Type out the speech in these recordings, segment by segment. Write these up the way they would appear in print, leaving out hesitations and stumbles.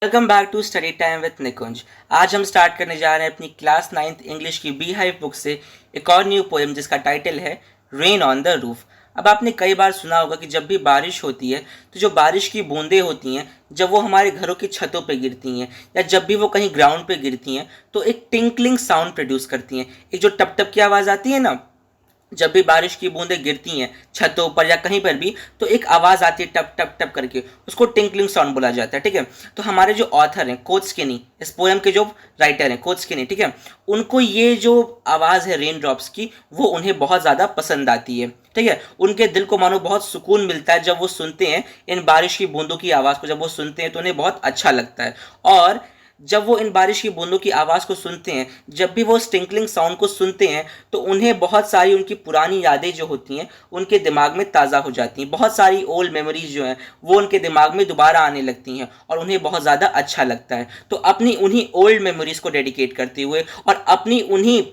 Welcome back to study time with Nikunj. आज हम start करने जा रहे हैं अपनी क्लास 9th इंग्लिश की बी हाइव बुक से एक और न्यू पोएम जिसका टाइटल है रेन ऑन द रूफ। अब आपने कई बार सुना होगा कि जब भी बारिश होती है तो जो बारिश की बूंदें होती हैं जब वो हमारे घरों की छतों पे गिरती हैं या जब भी वो कहीं ग्राउंड पे गिरती हैं तो एक टिंकलिंग साउंड प्रोड्यूस करती हैं। एक जो टप टप की आवाज़ आती है ना, जब भी बारिश की बूंदें गिरती हैं छतों पर या कहीं पर भी तो एक आवाज़ आती है टप टप टप करके, उसको टिंकलिंग साउंड बोला जाता है। ठीक है, तो हमारे जो ऑथर हैं कोत्स्किनी, इस पोएम के जो राइटर हैं कोत्स्किनी, ठीक है, उनको ये जो आवाज़ है रेन ड्रॉप्स की वो उन्हें बहुत ज़्यादा पसंद आती है। ठीक है, उनके दिल को मानो बहुत सुकून मिलता है जब वो सुनते हैं इन बारिश की बूंदों की आवाज़ को। जब वो सुनते हैं तो उन्हें बहुत अच्छा लगता है। और जब वो इन बारिश की बूंदों की आवाज़ को सुनते हैं, जब भी वो स्टिंकलिंग साउंड को सुनते हैं तो उन्हें बहुत सारी उनकी पुरानी यादें जो होती हैं उनके दिमाग में ताज़ा हो जाती हैं। बहुत सारी ओल्ड मेमोरीज जो हैं वो उनके दिमाग में दोबारा आने लगती हैं और उन्हें बहुत ज़्यादा अच्छा लगता है। तो अपनी उन्हीं ओल्ड मेमोरीज को डेडिकेट करते हुए और अपनी उन्हीं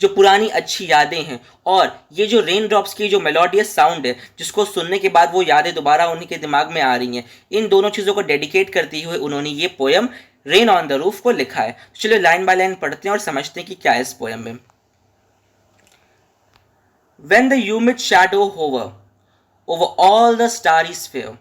जो पुरानी अच्छी यादें हैं और ये जो रेन ड्रॉप्स की जो मेलोडियस साउंड है जिसको सुनने के बाद वो यादें दोबारा उन्हीं के दिमाग में आ रही हैं, इन दोनों चीज़ों को डेडिकेट करते हुए उन्होंने ये poem rain on the roof को लिखा है। चलिए लाइन बाय लाइन पढ़ते हैं और समझते हैं कि क्या है इस पोएम में। When the humid shadow hover over all the starry sphere,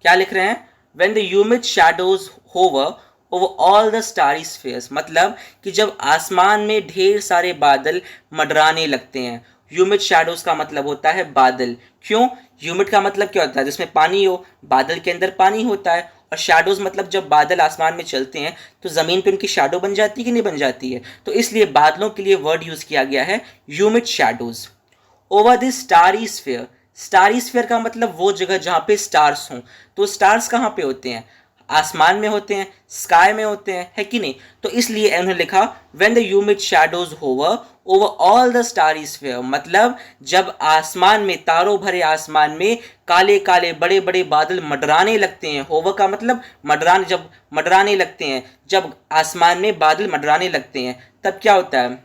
क्या लिख रहे हैं? When the humid shadows hover over all the starry spheres, मतलब कि जब आसमान में ढेर सारे बादल मंडराने लगते हैं। ह्यूमिड शैडोज का मतलब होता है बादल। क्यों? ह्यूमिड का मतलब क्या होता है? जिसमें पानी हो, बादल के अंदर पानी होता है। और शैडोज मतलब जब बादल आसमान में चलते हैं तो ज़मीन पे उनकी शैडो बन जाती है कि नहीं बन जाती है? तो इसलिए बादलों के लिए वर्ड यूज़ किया गया है humid shadows. Over this starry sphere, starry sphere का मतलब वो जगह जहाँ पे स्टार्स हों। तो स्टार्स कहाँ पे होते हैं? आसमान में होते हैं, स्काई में होते हैं, है कि नहीं? तो इसलिए उन्होंने लिखा when the humid shadows hover over all the starry sphere, मतलब जब आसमान में, तारों भरे आसमान में काले काले बड़े बड़े बादल मंडराने लगते हैं। होवर का मतलब मंडराने, जब मंडराने लगते हैं, जब आसमान में बादल मंडराने लगते हैं तब क्या होता है?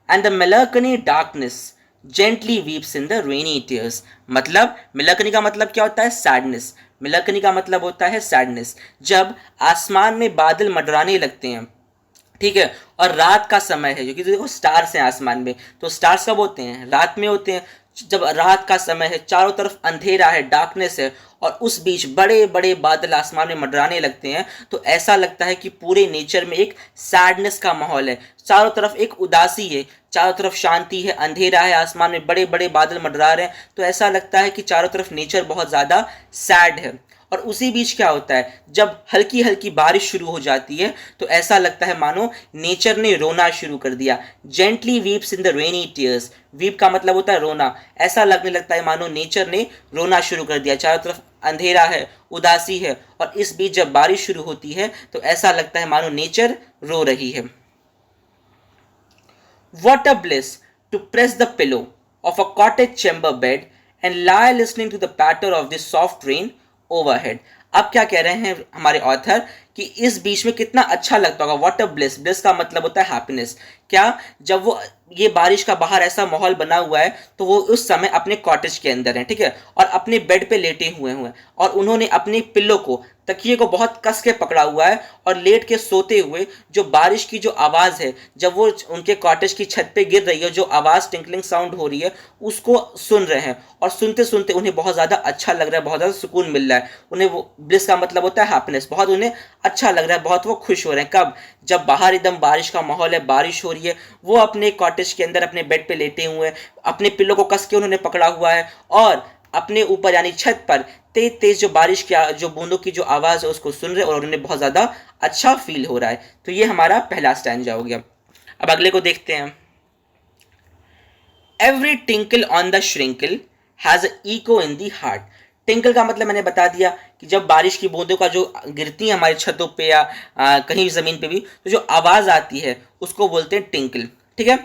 एंड द मेलकनी darkness gently weeps in the rainy tears, मतलब मेलकनी का मतलब क्या होता है? सैडनेस। मेलकनी का मतलब होता है सैडनेस। जब आसमान में बादल मंडराने लगते हैं, ठीक है, और रात का समय है, क्योंकि देखो स्टार्स हैं आसमान में, तो स्टार्स कब होते हैं? रात में होते हैं। जब रात का समय है, चारों तरफ अंधेरा है, डार्कनेस है, और उस बीच बड़े बड़े बादल आसमान में मंडराने लगते हैं तो ऐसा लगता है कि पूरे नेचर में एक सैडनेस का माहौल है। चारों तरफ एक उदासी है, चारों तरफ शांति है, अंधेरा है, आसमान में बड़े बड़े बादल मंडरा रहे हैं, तो ऐसा लगता है कि चारों तरफ नेचर बहुत ज़्यादा सैड है। और उसी बीच क्या होता है? जब हल्की हल्की बारिश शुरू हो जाती है तो ऐसा लगता है मानो नेचर ने रोना शुरू कर दिया। Gently weeps in the rainy tears, weep का मतलब होता है रोना। ऐसा लगने लगता है मानो नेचर ने रोना शुरू कर दिया। चारों तरफ अंधेरा है, उदासी है, और इस बीच जब बारिश शुरू होती है तो ऐसा लगता है मानो नेचर रो रही है। What a bliss to press the pillow of a cottage chamber bed and lie listening to the patter of the soft rain overhead. अब क्या कह रहे हैं हमारे ऑथर कि इस बीच में कितना अच्छा लगता होगा। वॉट अ ब्लिस, ब्लिस का मतलब होता है हैप्पीनेस। क्या? जब वो ये बारिश का बाहर ऐसा माहौल बना हुआ है तो वो उस समय अपने कॉटेज के अंदर हैं, ठीक है, और अपने बेड पे लेटे हुए हैं और उन्होंने अपने पिल्लो को, तकिए को बहुत कस के पकड़ा हुआ है और लेट के सोते हुए जो बारिश की जो आवाज़ है, जब वो उनके कॉटेज की छत पे गिर रही है, जो आवाज़ टिंकलिंग साउंड हो रही है, उसको सुन रहे हैं। और सुनते सुनते उन्हें बहुत ज़्यादा अच्छा लग रहा है, बहुत ज़्यादा सुकून मिल रहा है उन्हें। वो ब्लिस का मतलब होता है हैप्पीनेस, बहुत उन्हें अच्छा लग रहा है, बहुत वो खुश हो रहे हैं। कब? जब बाहर एकदम बारिश का माहौल है, बारिश हो रही है, वो अपने कॉटेज के अंदर अपने बेड पे लेटे हुए हैं, अपने पिल्लो को कस के उन्होंने पकड़ा हुआ है और अपने ऊपर यानी छत पर तेज तेज जो बारिश की जो बूंदों की जो आवाज़ है उसको सुन रहे और उन्हें बहुत ज़्यादा अच्छा फील हो रहा है। तो ये हमारा पहला स्टैंजा हो गया। अब अगले को देखते हैं। Every tinkle on the shingle has a echo in the heart. Tinkle का मतलब मैंने बता दिया कि जब बारिश की बूंदों का जो गिरती हैं हमारी छतों पे या कहीं भी ज़मीन पे भी, तो जो आवाज़ आती है उसको बोलते हैं टिंकल, ठीक है।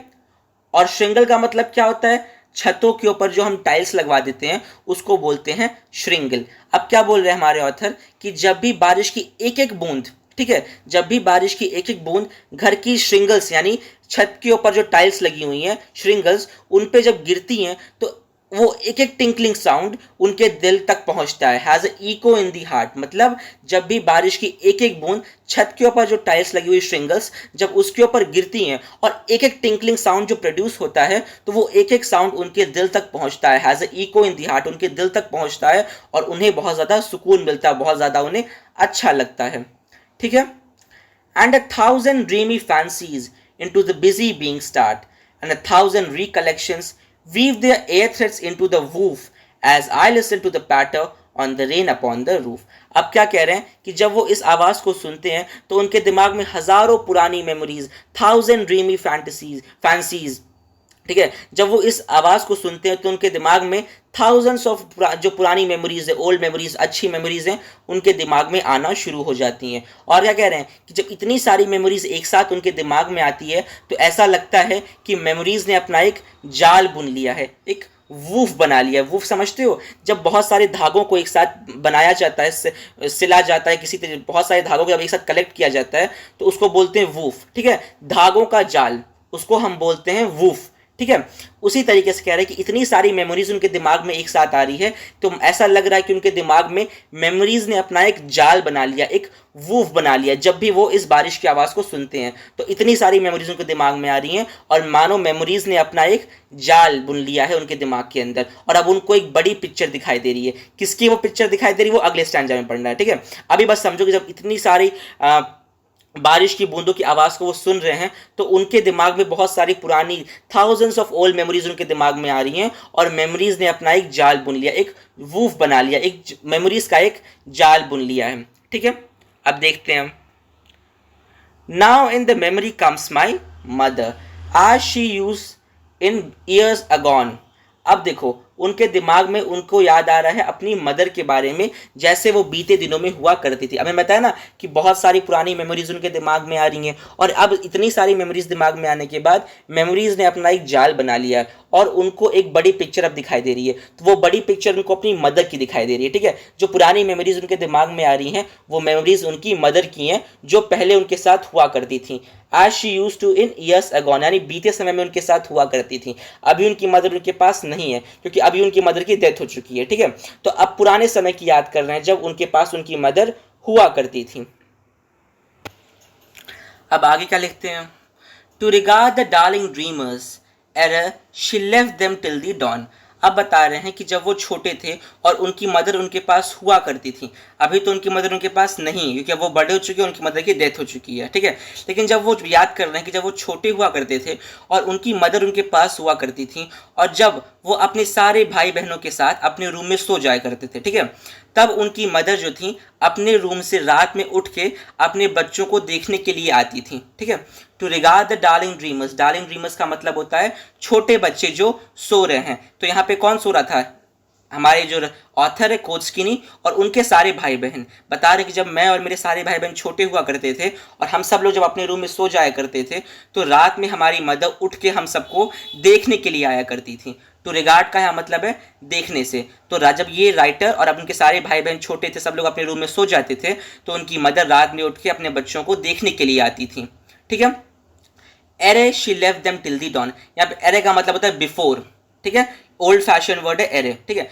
और श्रिंगल का मतलब क्या होता है? छतों के ऊपर जो हम टाइल्स लगवा देते हैं उसको बोलते हैं श्रिंगल। अब क्या बोल रहे हैं हमारे ऑथर कि जब भी बारिश की एक एक बूंद, ठीक है, जब भी बारिश की एक एक बूंद घर की श्रिंगल्स यानी छत के ऊपर जो टाइल्स लगी हुई हैं, श्रिंगल्स, उन पे जब गिरती हैं तो वो एक एक टिंकलिंग साउंड उनके दिल तक पहुंचता है, has a echo in the heart. मतलब जब भी बारिश की एक एक बूंद छत के ऊपर जो टाइल्स लगी हुई श्रिंगल्स जब उसके ऊपर गिरती हैं और एक एक टिंकलिंग साउंड जो प्रोड्यूस होता है तो वो एक एक साउंड उनके दिल तक पहुंचता है, has a echo in the heart, उनके दिल तक पहुंचता है और उन्हें बहुत ज़्यादा सुकून मिलता है, बहुत ज़्यादा उन्हें अच्छा लगता है। ठीक है। And a thousand dreamy fancies into the busy being start, and a thousand recollections weave their air threads into the woof as I listen to the patter on the rain upon the roof। अब क्या कह रहे हैं कि जब वो इस आवाज़ को सुनते हैं तो उनके दिमाग में हज़ारों पुरानी मेमोरीज, थाउजेंड ड्रीमी फैंसीज, ठीक है, जब वो इस आवाज़ को सुनते हैं तो उनके दिमाग में थाउजेंड्स ऑफ जो पुरानी मेमोरीज है, ओल्ड मेमोरीज, अच्छी मेमोरीज हैं, उनके दिमाग में आना शुरू हो जाती हैं। और क्या कह रहे हैं कि जब इतनी सारी मेमोरीज एक साथ उनके दिमाग में आती है तो ऐसा लगता है कि मेमोरीज ने अपना एक जाल बुन लिया है, एक वूफ बना लिया है। वूफ समझते हो, जब बहुत सारे धागों को एक साथ बनाया जाता है, सिला जाता है, किसी तरह बहुत सारे धागों को जब एक साथ कलेक्ट किया जाता है तो उसको बोलते हैं वूफ। ठीक है, धागों का जाल, उसको हम बोलते हैं वूफ। ठीक है, उसी तरीके से कह रहे हैं कि इतनी सारी मेमोरीज उनके दिमाग में एक साथ आ रही है तो ऐसा लग रहा है कि उनके दिमाग में मेमोरीज ने अपना एक जाल बना लिया, एक वूफ बना लिया। जब भी वो इस बारिश की आवाज़ को सुनते हैं तो इतनी सारी मेमोरीज उनके दिमाग में आ रही हैं और मानो मेमोरीज ने अपना एक जाल बुन लिया है उनके दिमाग के अंदर और अब उनको एक बड़ी पिक्चर दिखाई दे रही है। किसकी वो पिक्चर दिखाई दे रही है वो अगले स्टैंजा में पढ़ना है। ठीक है, अभी बस समझो कि जब इतनी सारी बारिश की बूंदों की आवाज़ को वो सुन रहे हैं तो उनके दिमाग में बहुत सारी पुरानी थाउजेंड्स ऑफ ओल्ड मेमोरीज उनके दिमाग में आ रही हैं और मेमोरीज ने अपना एक जाल बुन लिया, एक वूफ बना लिया, एक मेमोरीज का एक जाल बुन लिया है। ठीक है, अब देखते हैं। Now in the memory comes my mother आज शी यूज इन ईयर्स अगॉन। अब देखो उनके दिमाग में उनको याद आ रहा है अपनी मदर के बारे में जैसे वो बीते दिनों में हुआ करती थी। हमें बताया ना कि बहुत सारी पुरानी मेमोरीज उनके दिमाग में आ रही हैं और अब इतनी सारी मेमोरीज दिमाग में आने के बाद मेमोरीज ने अपना एक जाल बना लिया और उनको एक बड़ी पिक्चर अब दिखाई दे रही है। तो वो बड़ी पिक्चर उनको अपनी मदर की दिखाई दे रही है। ठीक है, जो पुरानी मेमोरीज उनके दिमाग में आ रही हैं वो मेमोरीज उनकी मदर की हैं जो पहले उनके साथ हुआ करती थी। As she used to in years agone, यानी बीते समय में उनके साथ हुआ करती थी। अभी उनकी मदर उनके पास नहीं है क्योंकि अभी उनकी मदर की डेथ हो चुकी है। ठीक है, तो अब पुराने समय की याद कर रहे हैं जब उनके पास उनकी मदर हुआ करती थी। अब आगे क्या लिखते हैं। To regard the darling dreamers ere she left them till the dawn. अब बता रहे हैं कि जब वो छोटे थे और उनकी मदर उनके पास हुआ करती थी, अभी तो उनकी मदर उनके पास नहीं क्योंकि अब वो बड़े हो चुके हैं, उनकी मदर की डेथ हो चुकी है। ठीक है, लेकिन जब वो याद कर रहे हैं कि जब वो छोटे हुआ करते थे और उनकी मदर उनके पास हुआ करती थी और जब वो अपने सारे भाई बहनों के साथ अपने रूम में सो जाया करते थे। ठीक है, तब उनकी मदर जो थी अपने रूम से रात में उठ के अपने बच्चों को देखने के लिए आती थी। ठीक है, to regard the darling dreamers, darling dreamers का मतलब होता है छोटे बच्चे जो सो रहे हैं। तो यहाँ पे कौन सो रहा था, हमारे जो ऑथर है कोत्स्किनी और उनके सारे भाई बहन बता रहे कि जब मैं और मेरे सारे भाई बहन छोटे हुआ करते थे और हम सब लोग जब अपने रूम में सो जाया करते थे तो रात में हमारी मदर उठ के हम सबको देखने के लिए आया करती थी। तो रिगार्ड का यहाँ मतलब है देखने से। तो जब ये राइटर और अब उनके सारे भाई बहन छोटे थे, सब लोग अपने रूम में सो जाते थे तो उनकी मदर रात में उठ के अपने बच्चों को देखने के लिए आती थी। ठीक है, ere she left them till the dawn, यहाँ पे एरे का मतलब होता है बिफोर। ठीक है, ओल्ड फैशन वर्ड है एरे। ठीक है,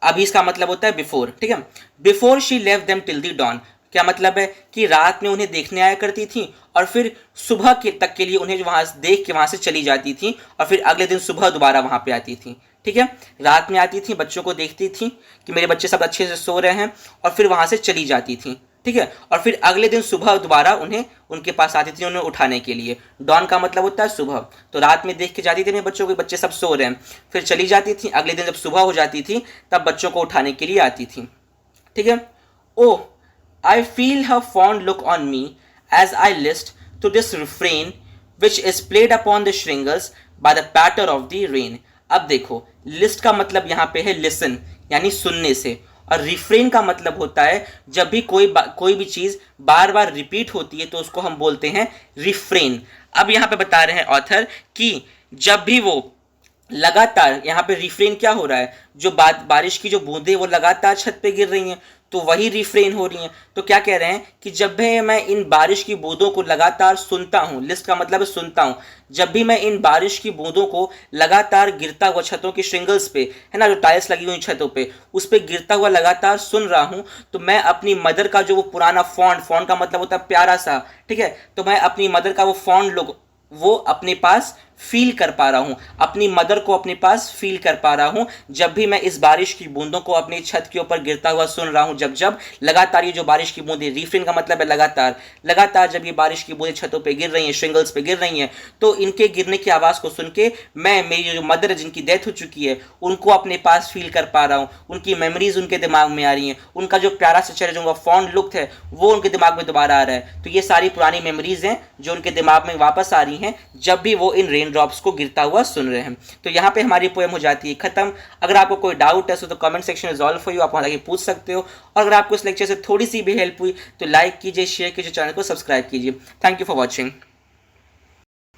अभी इसका मतलब होता है बिफोर। ठीक है, before she left them till the dawn क्या मतलब है कि रात में उन्हें देखने आया करती थी और फिर सुबह के तक के लिए उन्हें वहां देख के वहां से चली जाती थी और फिर अगले दिन सुबह दोबारा वहां पे आती थी। ठीक है, रात में आती थी, बच्चों को देखती थी कि मेरे बच्चे सब अच्छे से सो रहे हैं और फिर वहां से चली जाती थी। ठीक है, और फिर अगले दिन सुबह दोबारा उन्हें उनके पास आती थी उन्हें उठाने के लिए। डॉन का मतलब होता है सुबह। तो रात में देख के जाती थी मेरे बच्चों को, बच्चे सब सो रहे हैं, फिर चली जाती थी। अगले दिन जब सुबह हो जाती थी तब बच्चों को उठाने के लिए आती थी। ठीक है, oh I feel her fond look on me as I list to this refrain which is played upon the shingles by the patter of the rain. अब देखो लिस्ट का मतलब यहाँ पे है लिसन यानी सुनने से, और रिफ्रेन का मतलब होता है जब भी कोई भी चीज़ बार बार रिपीट होती है तो उसको हम बोलते हैं रिफ्रेन। अब यहाँ पे बता रहे हैं ऑथर कि जब भी वो लगातार, यहाँ पे रिफ्रेन क्या हो रहा है, जो बारिश की जो बूंदें वो लगातार छत पे गिर रही हैं तो वही रिफ्रेन हो रही हैं। तो क्या कह रहे हैं कि जब भी मैं इन बारिश की बूंदों को लगातार सुनता हूं, लिस्ट का मतलब है सुनता हूं, जब भी मैं इन बारिश की बूंदों को लगातार गिरता हुआ छतों की श्रिंगल्स पे, है ना, जो टाइल्स लगी हुई छतों पे, उस पे गिरता हुआ लगातार सुन रहा हूं, तो मैं अपनी मदर का जो वो पुराना फॉन्ट, फॉन्ट का मतलब होता है प्यारा सा, ठीक है, तो मैं अपनी मदर का वो फॉन्ट लुक वो अपने पास फील कर पा रहा हूं, अपनी मदर को अपने पास फील कर पा रहा हूं, जब भी मैं इस बारिश की बूंदों को अपनी छत के ऊपर गिरता हुआ सुन रहा हूं। जब जब लगातार ये जो बारिश की बूंदें, रिफ्रेन का मतलब है लगातार, लगातार जब ये बारिश की बूंदें छतों पे गिर रही हैं, श्रिंगल्स पे गिर रही हैं, तो इनके गिरने की आवाज को सुन के मैं, मेरी जो मदर जिनकी डेथ हो चुकी है, उनको अपने पास फील कर पा रहा हूं, उनकी मेमोरीज उनके दिमाग में आ रही हैं, उनका जो प्यारा सा चेहरा, जो उनका फॉन्ड लुक है, वो उनके दिमाग में दोबारा आ रहा है। तो ये सारी पुरानी मेमोरीज हैं जो उनके दिमाग में वापस आ रही हैं जब भी वो इन रेन ड्रॉप्स को गिरता हुआ सुन रहे हैं। तो यहाँ पे हमारी पोएम हो जाती है खत्म। अगर आपको कोई डाउट है तो कमेंट सेक्शन में सॉल्व फॉर यू, आप वहाँ पूछ सकते हो। और अगर आपको इस लेक्चर से थोड़ी सी भी हेल्प हुई तो लाइक कीजिए, शेयर कीजिए, चैनल को सब्सक्राइब कीजिए। Thank you for watching.